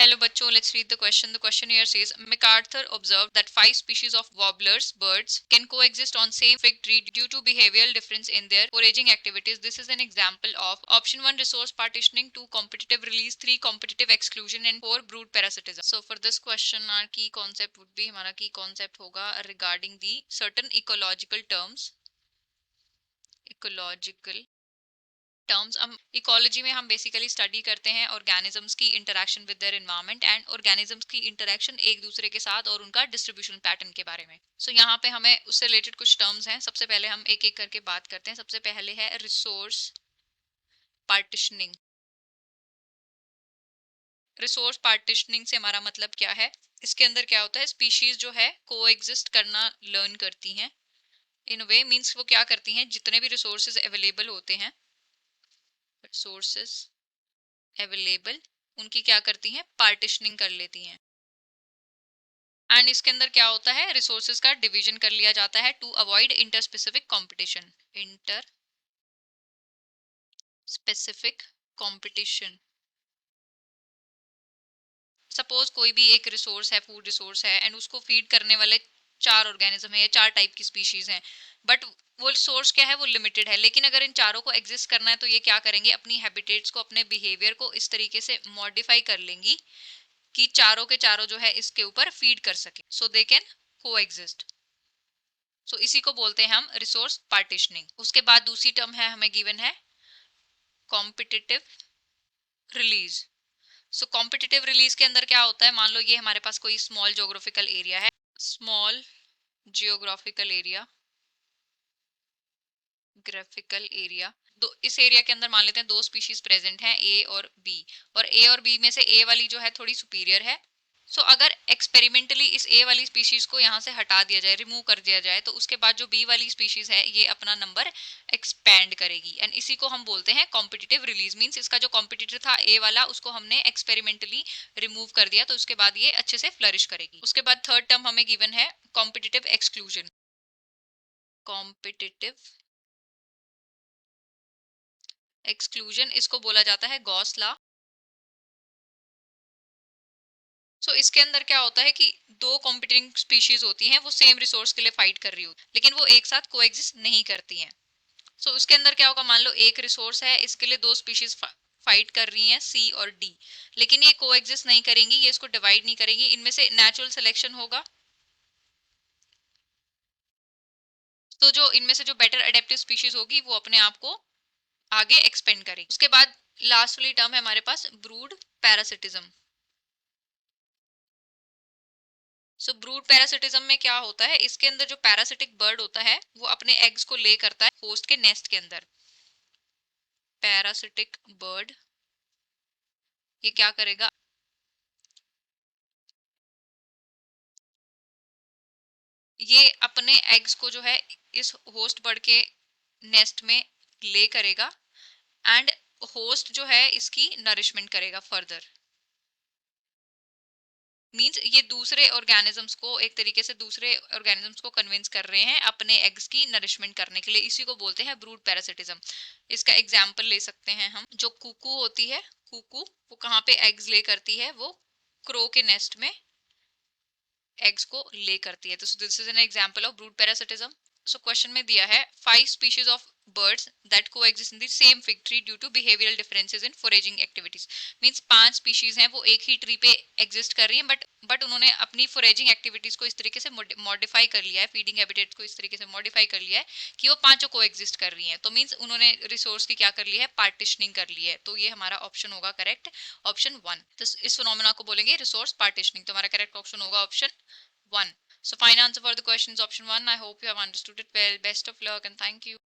Hello बच्चों, let's read the question. The question here says MacArthur observed that 5 species of warblers, birds, can coexist on same fig tree due to behavioral difference in their foraging activities. This is an example of option 1 resource partitioning, 2 competitive release, 3 competitive exclusion and 4 brood parasitism. So for this question our key concept would be, हमारा key concept होगा regarding the certain ecological terms. Ecological terms हम ecology में हम basically study करते हैं organisms की interaction with their environment and organisms की interaction एक दूसरे के साथ और उनका डिस्ट्रीब्यूशन पैटर्न के बारे में. सो यहाँ पे हमें उससे रिलेटेड कुछ टर्म्स हैं. सबसे पहले हम एक एक करके बात करते हैं. सबसे पहले है रिसोर्स पार्टिशनिंग. रिसोर्स पार्टिशनिंग से हमारा मतलब क्या है? इसके अंदर क्या होता है, स्पीशीज जो है को एग्जिस्ट करना लर्न करती हैं. इन वे मीन्स वो क्या करती हैं, जितने भी रिसोर्सेज अवेलेबल होते हैं, रिसोर्सेज अवेलेबल, उनकी क्या करती हैं, पार्टिशनिंग कर लेती हैं. एंड इसके अंदर क्या होता है, रिसोर्सेज का डिवीजन कर लिया जाता है to avoid interspecific competition. Interspecific competition. Suppose कोई भी एक रिसोर्स है, फूड रिसोर्स है, एंड उसको फीड करने वाले 4 ऑर्गेनिज्म है या 4 टाइप की स्पीशीज हैं, बट वो रिसोर्स क्या है, वो लिमिटेड है. लेकिन अगर इन चारों को एग्जिस्ट करना है तो ये क्या करेंगे, अपनी हैबिटेट्स को, अपने बिहेवियर को इस तरीके से मॉडिफाई कर लेंगी कि चारों के चारों जो है इसके ऊपर फीड कर सके, सो दे कैन को एग्जिस्ट. सो इसी को बोलते हैं हम रिसोर्स पार्टिशनिंग. उसके बाद दूसरी टर्म है हमें गिवन है कॉम्पिटिटिव रिलीज. सो कॉम्पिटिटिव रिलीज के अंदर क्या होता है, मान लो ये हमारे पास कोई स्मॉल जियोग्राफिकल एरिया है, small geographical area, graphical area. दो, इस एरिया के अंदर मान लेते हैं 2 स्पीशीज प्रेजेंट हैं, ए और बी, और ए और बी में से ए वाली जो है थोड़ी सुपीरियर है. सो अगर एक्सपेरिमेंटली इस ए वाली स्पीशीज को यहाँ से हटा दिया जाए, रिमूव कर दिया जाए, तो उसके बाद जो बी वाली स्पीशीज है ये अपना नंबर एक्सपेंड करेगी. एंड इसी को हम बोलते हैं कॉम्पिटिटिव रिलीज. मींस इसका जो कॉम्पिटिटर था ए वाला, उसको हमने एक्सपेरिमेंटली रिमूव कर दिया, तो उसके बाद ये अच्छे से फ्लरिश करेगी. उसके बाद थर्ड टर्म हमें गिवन है कॉम्पिटिटिव एक्सक्लूजन. कॉम्पिटिटिव एक्सक्लूजन, इसको बोला जाता है गॉस लॉ. सो इसके अंदर क्या होता है कि 2 कॉम्पिटिंग स्पीशीज होती हैं, वो सेम रिसोर्स के लिए फाइट कर रही होती, लेकिन वो एक साथ कोएग्जिस्ट नहीं करती हैं. सो उसके अंदर क्या होगा, मान लो एक रिसोर्स है, इसके लिए 2 स्पीशीज फाइट कर रही हैं, सी और डी, लेकिन ये कोएग्जिस्ट नहीं करेंगी, ये इसको डिवाइड नहीं करेंगी. इनमें से नेचुरल सिलेक्शन होगा, तो जो इनमें से जो बेटर एडेप्टिव स्पीशीज होगी वो अपने आप को आगे एक्सपेंड करेगी. उसके बाद लास्ट वाली टर्म है हमारे पास ब्रूड पैरासिटिज्म. सो ब्रूड पैरासिटिज्म में क्या होता है, इसके अंदर जो पैरासिटिक बर्ड होता है वो अपने एग्स को ले करता है होस्ट के नेस्ट के अंदर. पैरासिटिक बर्ड ये क्या करेगा, ये अपने एग्स को जो है इस होस्ट बर्ड के नेस्ट में ले करेगा, एंड होस्ट जो है इसकी नरिशमेंट करेगा फर्दर. मींस ये दूसरे ऑर्गेनिजम्स को एक तरीके से दूसरे ऑर्गेनिजम्स को कन्विंस कर रहे हैं अपने एग्स की नरिशमेंट करने के लिए. इसी को बोलते हैं ब्रूड पैरासिटिज्म. इसका एग्जांपल ले सकते हैं हम, जो कुकू होती है, कुकू वो कहाँ पे एग्स ले करती है, वो क्रो के नेस्ट में एग्स को ले करती है. तो this is an example of brood parasitism. So question में दिया है 5 species of birds that coexist in the same fig tree due to behavioral differences in foraging activities. Means 5 species हैं, वो एक ही ट्री पे एग्जिस्ट कर रही हैं, बट उन्होंने अपनी फोरेजिंग एक्टिविटीज को इस तरीके से मॉडिफाई कर लिया है, फीडिंग हैबिटेट्स को इस तरीके से मॉडिफाई कर लिया है कि वो पांचों को एग्जिस्ट कर रही हैं. तो मींस उन्होंने रिसोर्स की क्या कर ली है, पार्टिशनिंग कर ली है. तो ये हमारा ऑप्शन होगा करेक्ट, ऑप्शन 1. तो इस फिनोमेना को बोलेंगे रिसोर्स पार्टिशनिंग. तो हमारा करेक्ट ऑप्शन होगा option 1. So final answer for the question is option 1. I hope you have understood it well. Best of luck and thank you.